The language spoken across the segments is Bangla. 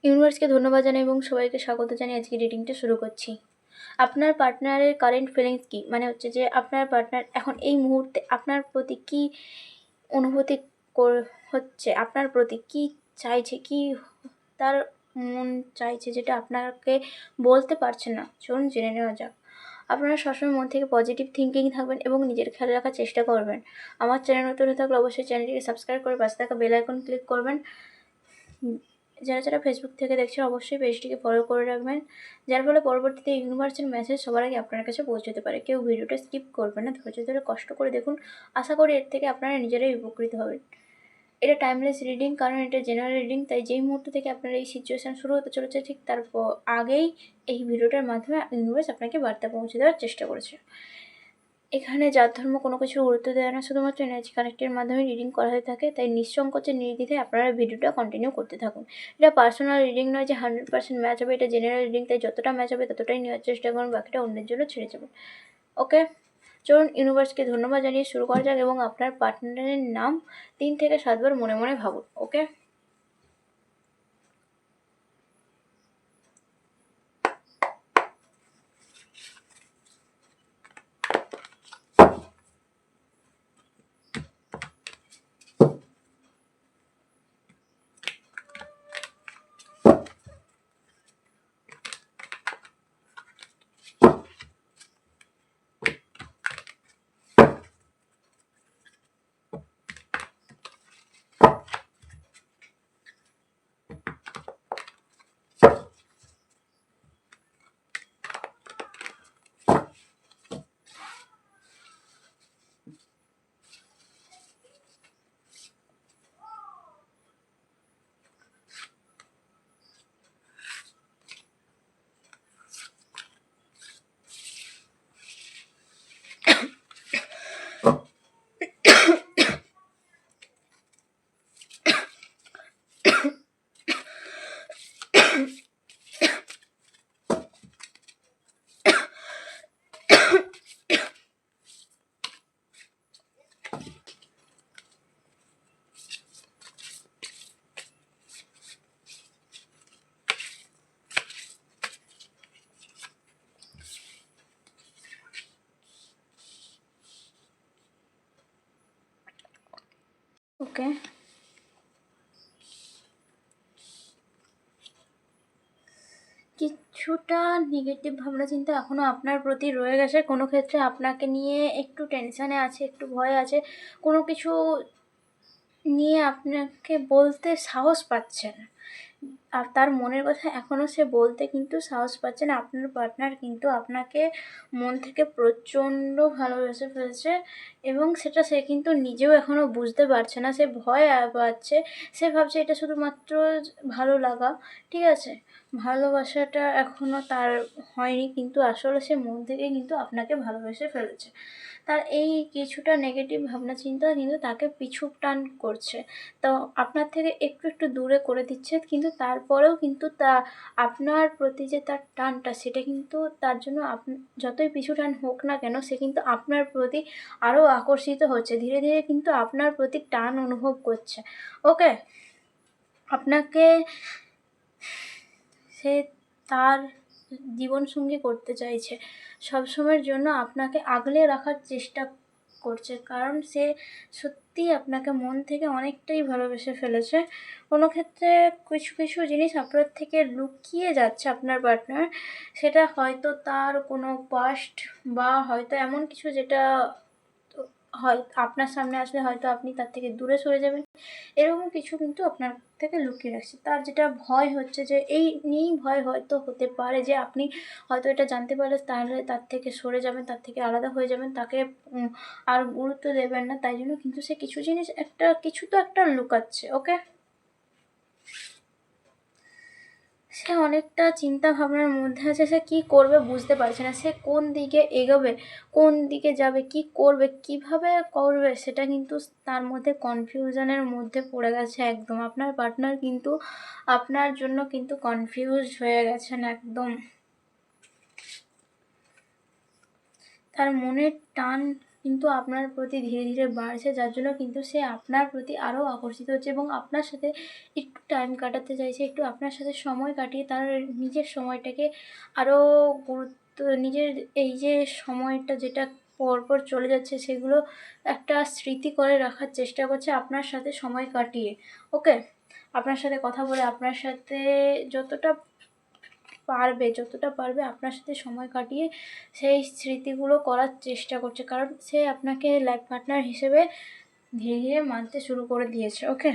ইউনিভার্সকে ধন্যবাদ জানাই এবং সবাইকে স্বাগত জানিয়ে আজকে রিডিংটা শুরু করছি। আপনার পার্টনারের কারেন্ট ফিলিংস কী, মানে হচ্ছে যে আপনার পার্টনার এখন এই মুহূর্তে আপনার প্রতি কী অনুভূতি হচ্ছে, আপনার প্রতি কী চাইছে, কী তার মন চাইছে যেটা আপনাকে বলতে পারছেন না। চলুন জেনে নেওয়া যাক। আপনারা সবসময় মন থেকে পজিটিভ থিঙ্কিং থাকবেন এবং নিজের খেয়াল রাখার চেষ্টা করবেন। আমার চ্যানেল নতুন হয়ে থাকলে অবশ্যই চ্যানেলটিকে সাবস্ক্রাইব করে পাশে থাকা বেল আইকন ক্লিক করবেন। যারা ফেসবুক থেকে দেখছেন অবশ্যই পেজটিকে ফলো করে রাখবেন, যার ফলে পরবর্তীতে ইউনিভার্সের মেসেজ সবার আগে আপনার কাছে পৌঁছতে পারে। কেউ ভিডিওটা স্কিপ করবেন না, ধৈর্য ধরে কষ্ট করে দেখুন। আশা করি এর থেকে আপনারা নিজেরাই উপকৃত হবেন। এটা টাইমলেস রিডিং, কারণ এটা জেনারেল রিডিং, তাই যেই মুহূর্ত থেকে আপনার এই সিচুয়েশান শুরু হতে চলেছে ঠিক তারপর আগেই এই ভিডিওটার মাধ্যমে ইউনিভার্স আপনাকে বার্তা পৌঁছে দেওয়ার চেষ্টা করেছে। এখানে জাত ধর্ম কোনো কিছু গুরুত্ব দেয় না, শুধুমাত্র এনার্জি কানেক্টের মাধ্যমে রিডিং করা হয়ে থাকে, তাই নিঃসংকোচে নির্দ্বিধায় আপনারা ভিডিওটা কন্টিনিউ করতে থাকুন। এটা পার্সোনাল রিডিং নয় যে 100% ম্যাচ হবে, এটা জেনারেল রিডিং, তাই যতটা ম্যাচ হবে ততটাই নেওয়ার চেষ্টা করুন, বাকিটা অন্যের জন্য ছেড়ে যাবেন। ওকে, চলুন ইউনিভার্সকে ধন্যবাদ জানিয়ে শুরু করা যাক এবং আপনার পার্টনারের নাম 3 থেকে 7 বার মনে মনে ভাবুন। ওকে, ওকে, কিছুটা নেগেটিভ ভাবনা চিন্তা এখনও আপনার প্রতি রয়ে গেছে। কোনো ক্ষেত্রে আপনাকে নিয়ে একটু টেনশানে আছে, একটু ভয় আছে, কোনো কিছু নিয়ে আপনাকে বলতে সাহস পাচ্ছে না। আর তার মনের কথা এখনও সে বলতে কিন্তু সাহস পাচ্ছে না। আপনার পার্টনার কিন্তু আপনাকে মন থেকে প্রচণ্ড ভালোবেসে ফেলছে এবং সেটা সে কিন্তু নিজেও এখনও বুঝতে পারছে না। সে ভয় পাচ্ছে, সে ভাবছে এটা শুধুমাত্র ভালো লাগা, ঠিক আছে, ভালোবাসাটা এখনও তার হয়নি, কিন্তু আসলে সে মন থেকে কিন্তু আপনাকে ভালোবেসে ফেলেছে। তার এই কিছুটা নেগেটিভ ভাবনা চিন্তা কিন্তু তাকে পিছু টান করছে, তো আপনার থেকে একটু একটু দূরে করে দিচ্ছে, কিন্তু তারপরেও কিন্তু আপনার প্রতি যে তার টানটা সেটা কিন্তু তার জন্য যতই পিছু টান হোক না কেন সে কিন্তু আপনার প্রতি আরও আকর্ষিত হচ্ছে, ধীরে ধীরে কিন্তু আপনার প্রতি টান অনুভব করছে। ওকে, আপনাকে সে তার জীবনসঙ্গী করতে চাইছে, সবসময়ের জন্য আপনাকে আগলে রাখার চেষ্টা করছে, কারণ সে সত্যিই আপনাকে মন থেকে অনেকটাই ভালোবেসে ফেলেছে। কোনো ক্ষেত্রে কিছু কিছু জিনিস আপনার থেকে লুকিয়ে যাচ্ছে আপনার পার্টনার, সেটা হয়তো তার কোনো পাস্ট বা হয়তো এমন কিছু যেটা হয় আপনার সামনে আসলে হয়তো আপনি তার থেকে দূরে সরে যাবেন, এরকম কিছু কিন্তু আপনার থেকে লুকিয়ে রাখছে। তার যেটা ভয় হচ্ছে যে এই নিয়েই ভয় হয়তো হতে পারে যে আপনি হয়তো এটা জানতে পারলে তাহলে তার থেকে সরে যাবেন, তার থেকে আলাদা হয়ে যাবেন, তাকে আর গুরুত্ব দেবেন না, তাই জন্য কিন্তু সে কিছু জিনিস কিছু তো একটা লুকাচ্ছে। ওকে, সে অনেকটা চিন্তা ভাবনার মধ্যে আছে, সে কী করবে বুঝতে পারছে না, সে কোন দিকে এগোবে, কোন দিকে যাবে, কি করবে, কিভাবে করবে, সেটা কিন্তু তার মধ্যে কনফিউশনের মধ্যে পড়ে গেছে একদম। আপনার পার্টনার কিন্তু আপনার জন্য কিন্তু কনফিউজড হয়ে গেছেন একদম। তার মনের টান কিন্তু আপনার প্রতি ধীরে ধীরে বাড়ছে, যার জন্য কিন্তু সে আপনার প্রতি আরও আকর্ষিত হচ্ছে এবং আপনার সাথে একটু টাইম কাটাতে চাইছে, একটু আপনার সাথে সময় কাটিয়ে তার নিজের সময়টাকে আরও গুরুত্ব, নিজের এই যে সময়টা যেটা পরপর চলে যাচ্ছে সেগুলো একটা স্মৃতি করে রাখার চেষ্টা করছে আপনার সাথে সময় কাটিয়ে। ওকে, আপনার সাথে কথা বলে, আপনার সাথে যতটা পারবে আপনার সাথে সময় কাটিয়ে সেই স্মৃতিগুলো করার চেষ্টা করছে, কারণ সে আপনাকে লাইফ পার্টনার হিসেবে ধীরে ধীরে মানতে শুরু করে দিয়েছে। ওকে,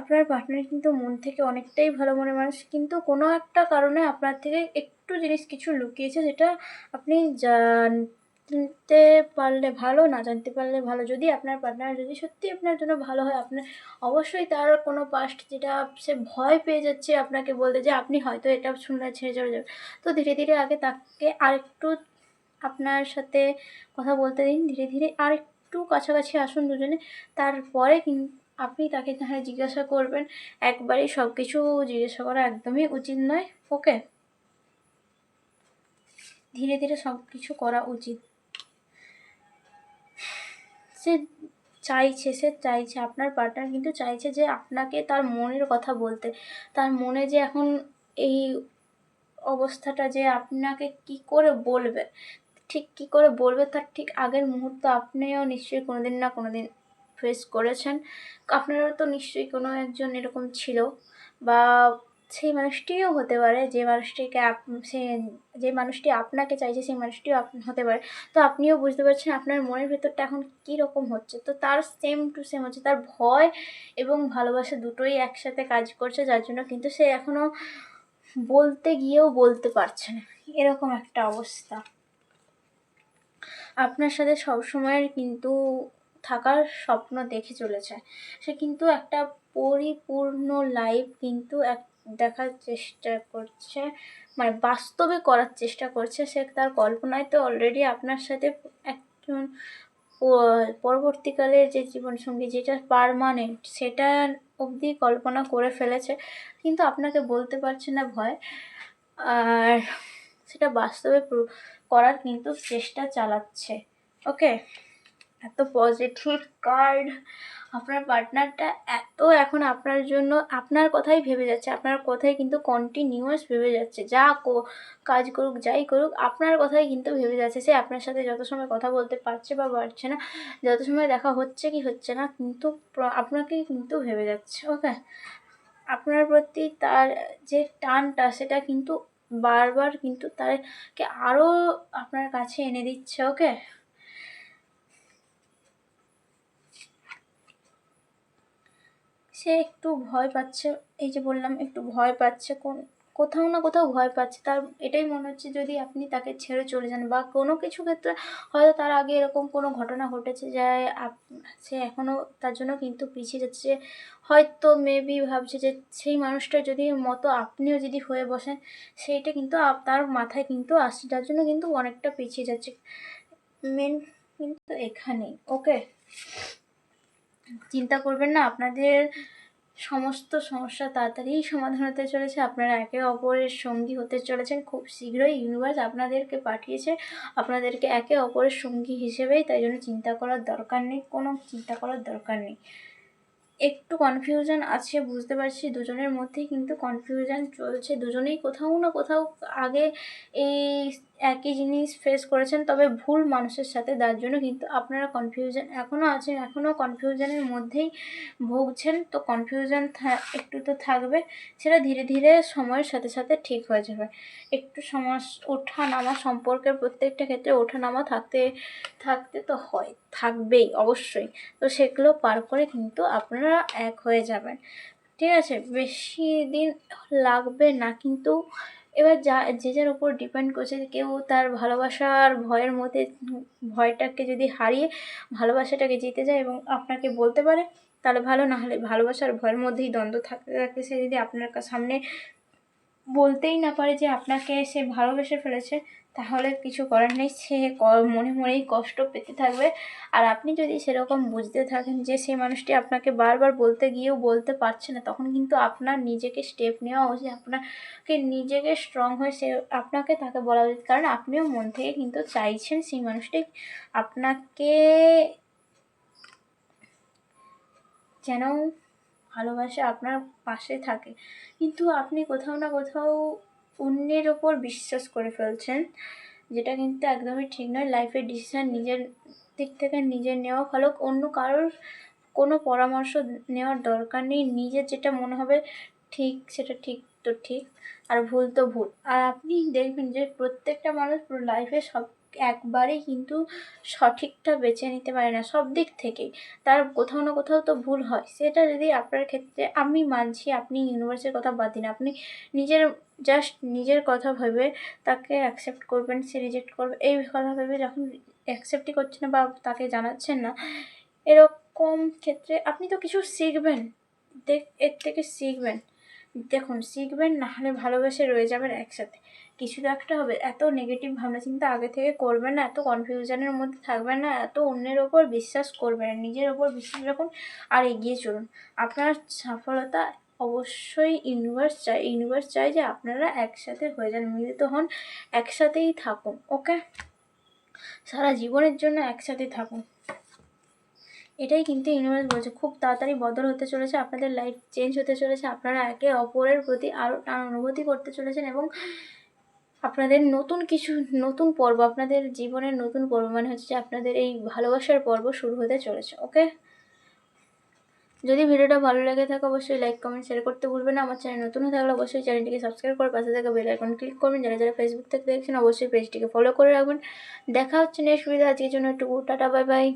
আপনার পার্টনার কিন্তু মন থেকে অনেকটাই ভালো মনের মানুষ, কিন্তু কোনো একটা কারণে আপনার থেকে একটু জিনিস কিছু লুকিয়েছে, যেটা আপনি জানতে পারলে ভালো, না জানতে পারলে ভালো। যদি আপনার পার্টনার যদি সত্যি আপনার জন্য ভালো হয়, আপনার অবশ্যই তার কোনো পাস্ট যেটা সে ভয় পেয়ে যাচ্ছে আপনাকে বলতে, যে আপনি হয়তো এটা শুনলে ছেড়ে চলে যাবে, তো ধীরে ধীরে আগে তাকে আরেকটু আপনার সাথে কথা বলতে দিন, ধীরে ধীরে আরেকটু কাছাকাছি আসুন দুজনে, তারপরে আপনি তাকে তাহলে জিজ্ঞাসা করবেন। একবারই সব কিছু জিজ্ঞাসা করা একদমই উচিত নয়। ওকে, ধীরে ধীরে সব কিছু করা উচিত। সে চাইছে আপনার পার্টনার কিন্তু চাইছে যে আপনাকে তার মনের কথা বলতে, তার মনে যে এখন এই অবস্থাটা, যে আপনাকে কি করে বলবে, ঠিক কী করে বলবে তার ঠিক আগের মুহূর্ত আপনিও নিশ্চয়ই কোনোদিন না কোনোদিন ফেস করেছেন। আপনারও তো নিশ্চয়ই কোনো একজন এরকম ছিল, বা সেই মানুষটিও হতে পারে যে মানুষটিকে যে মানুষটি আপনাকে চাইছে সেই মানুষটিও হতে পারে। তো আপনিও বুঝতে পারছেন আপনার মনের ভেতরটা এখন কী রকম হচ্ছে। তো তার সেম টু সেম হচ্ছে, তার ভয় এবং ভালোবাসা দুটোই একসাথে কাজ করছে, যার জন্য কিন্তু সে এখনও বলতে গিয়েও বলতে পারছে না, এরকম একটা অবস্থা। আপনার সাথে সবসময়ের কিন্তু থাকার স্বপ্ন দেখে চলেছে। সে কিন্তু একটা পরিপূর্ণ লাইফ কিন্তু দেখার চেষ্টা করছে, মানে বাস্তবে করার চেষ্টা করছে। সে তার কল্পনায় তো অলরেডি আপনার সাথে একজন পরবর্তীকালের যে জীবনসঙ্গী, যেটা পার্মানেন্ট, সেটা অবধি কল্পনা করে ফেলেছে, কিন্তু আপনাকে বলতে পারছে না ভয়। আর সেটা বাস্তবে করার কিন্তু চেষ্টা চালাচ্ছে। ওকে, এত পজিটিভ কার্ড। আপনার পার্টনারটা এখন আপনার জন্য আপনার কথাই ভেবে যাচ্ছে, আপনার কথাই কিন্তু কন্টিনিউয়াস ভেবে যাচ্ছে। যা কাজ করুক, যাই করুক, আপনার কথাই কিন্তু ভেবে যাচ্ছে। সে আপনার সাথে যত সময় কথা বলতে পারছে বা পারছে না, যত সময় দেখা হচ্ছে কি হচ্ছে না, কিন্তু আপনাকেই কিন্তু ভেবে যাচ্ছে। ওকে, আপনার প্রতি তার যে টানটা, সেটা কিন্তু বারবার কিন্তু তাকে আরও আপনার কাছে এনে দিচ্ছে। ওকে, সে একটু ভয় পাচ্ছে, এই যে বললাম একটু ভয় পাচ্ছে, কোথাও না কোথাও ভয় পাচ্ছে। তার এটাই মনে হচ্ছে যদি আপনি তাকে ছেড়ে চলে যান, বা কোনো কিছু ক্ষেত্রে হয়তো তার আগে এরকম কোনো ঘটনা ঘটেছে যে সে এখনও তার জন্য কিন্তু পিছিয়ে যাচ্ছে। হয়তো মেবি ভাবছে যে সেই মানুষটা যদি মতো আপনিও যদি হয়ে বসেন, সেইটা কিন্তু তার মাথায় কিন্তু আসছে, যার জন্য কিন্তু অনেকটা পিছিয়ে যাচ্ছে। মেন কিন্তু এখানেই। ওকে, চিন্তা করবেন না, আপনাদের সমস্ত সমস্যা তাড়াতাড়ি সমাধান হতে চলেছে। আপনারা একে অপরের সঙ্গী হতে চলেছেন খুব শীঘ্রই। ইউনিভার্স আপনাদেরকে পাঠিয়েছে আপনাদেরকে একে অপরের সঙ্গী হিসেবেই, তাই জন্য চিন্তা করার দরকার নেই, কোনো চিন্তা করার দরকার নেই। একটু কনফিউশন আছে বুঝতে পারছি, দুজনের মধ্যেই কিন্তু কনফিউশন চলছে। দুজনেই কোথাও না কোথাও আগে এই একই জিনিস ফেস করেছেন, তবে ভুল মানুষের সাথে, তার জন্য কিন্তু আপনারা কনফিউশন এখনও আছেন, এখনও কনফিউশনের মধ্যেই ভুগছেন। তো কনফিউশন একটু তো থাকবে, সেটা ধীরে ধীরে সময়ের সাথে সাথে ঠিক হয়ে যাবে। একটু ওঠা নামা, সম্পর্কের প্রত্যেকটা ক্ষেত্রে ওঠা নামা থাকতে তো থাকবেই অবশ্যই। তো সেগুলো পার করে কিন্তু আপনারা এক হয়ে যাবেন, ঠিক আছে? বেশি দিন লাগবে না কিন্তু। এবার যে যার উপর ডিপেন্ড করছে, কেউ তার ভালোবাসার ভয়ের মধ্যে ভয়টাকে যদি হারিয়ে ভালোবাসাটাকে জিতে যায় এবং আপনাকে বলতে পারে, তাহলে ভালো, না হলে ভালোবাসার ভয়ের মধ্যেই দ্বন্দ্ব থাকতে থাকতে সে যদি আপনার সামনে বলতেই না পারে যে আপনাকে সে ভালোবেসে ফেলেছে, তাহলে কিছু করার নেই, সে মনে মনেই কষ্ট পেতে থাকবে। আর আপনি যদি সেরকম বুঝতে থাকেন যে সেই মানুষটি আপনাকে বারবার বলতে গিয়েও বলতে পারছে না, তখন কিন্তু আপনার নিজেকে স্টেপ নেওয়া উচিত, আপনাকে নিজেকে স্ট্রং হয়ে সে আপনাকে তাকে বলা উচিত। কারণ আপনিও মন থেকে কিন্তু চাইছেন সেই মানুষটি আপনাকে যেন ভালোবাসে, আপনার পাশে থাকে, কিন্তু আপনি কোথাও না কোথাও অন্যের ওপর বিশ্বাস করে ফেলছেন, যেটা কিন্তু একদমই ঠিক নয়। লাইফের ডিসিশান নিজের দিক থেকে নিজের নেওয়া ভালো, অন্য কারোর কোনো পরামর্শ নেওয়ার দরকার নেই। নিজের যেটা মনে হবে ঠিক, সেটা ঠিক তো ঠিক, আর ভুল তো ভুল। আর আপনি দেখবেন যে প্রত্যেকটা মানুষ পুরো লাইফে সব একবারেই কিন্তু সঠিকটা বেছে নিতে পারে না সব দিক থেকেই, তার কোথাও না কোথাও তো ভুল হয়। সেটা যদি আপনার ক্ষেত্রে, আমি মানছি আপনি ইউনিভার্সের কথা বাদ দিন, আপনি নিজের জাস্ট নিজের কথা ভেবে তাকে অ্যাকসেপ্ট করবেন, সে রিজেক্ট করবে এই কথা ভেবে যখন অ্যাকসেপ্টই করছেন না বা তাকে জানাচ্ছেন না, এরকম ক্ষেত্রে আপনি তো কিছু শিখবেন, এর থেকে শিখবেন। দেখুন, শিখবেন, না হলে ভালোবেসে রয়ে যাবেন একসাথে, কিছু তো একটা হবে। এত নেগেটিভ ভাবনা চিন্তা আগে থেকে করবেন না, এত কনফিউশনের মধ্যে থাকবেন না, এত অন্যের ওপর বিশ্বাস করবেন না, নিজের ওপর বিশ্বাস রাখুন আর এগিয়ে চলুন। আপনার সফলতা অবশ্যই ইউনিভার্স চায় যে আপনারা একসাথে হয়ে যান, মিলিত হন, একসাথেই থাকুন, ওকে, সারা জীবনের জন্য একসাথে থাকুন। এটাই কিন্তু ইউনিভার্স বলছে, খুব তাড়াতাড়ি বদল হতে চলেছে, আপনাদের লাইফ চেঞ্জ হতে চলেছে, আপনারা একে অপরের প্রতি আরও টান অনুভূতি করতে চলেছেন, এবং আপনাদের নতুন পর্ব, আপনাদের জীবনের নতুন পর্ব মানে হচ্ছে যে আপনাদের এই ভালোবাসার পর্ব শুরু হতে চলেছে, ওকে। যদি ভিডিওটা ভালো লেগে থাকে অবশ্যই লাইক কমেন্ট শেয়ার করতে ভুলবেন না। আমার চ্যানেল নতুন হয়ে থাকলে অবশ্যই চ্যানেলটিকে সাবস্ক্রাইব করে পাশে থাকা বেল আইকন ক্লিক করবেন। যারা যারা ফেসবুক থেকে দেখছেন অবশ্যই পেজটিকে ফলো করে রাখবেন। দেখা হচ্ছে নেক্সট ভিডিও, আজকের জন্য একটু টাটা, বাই বাই।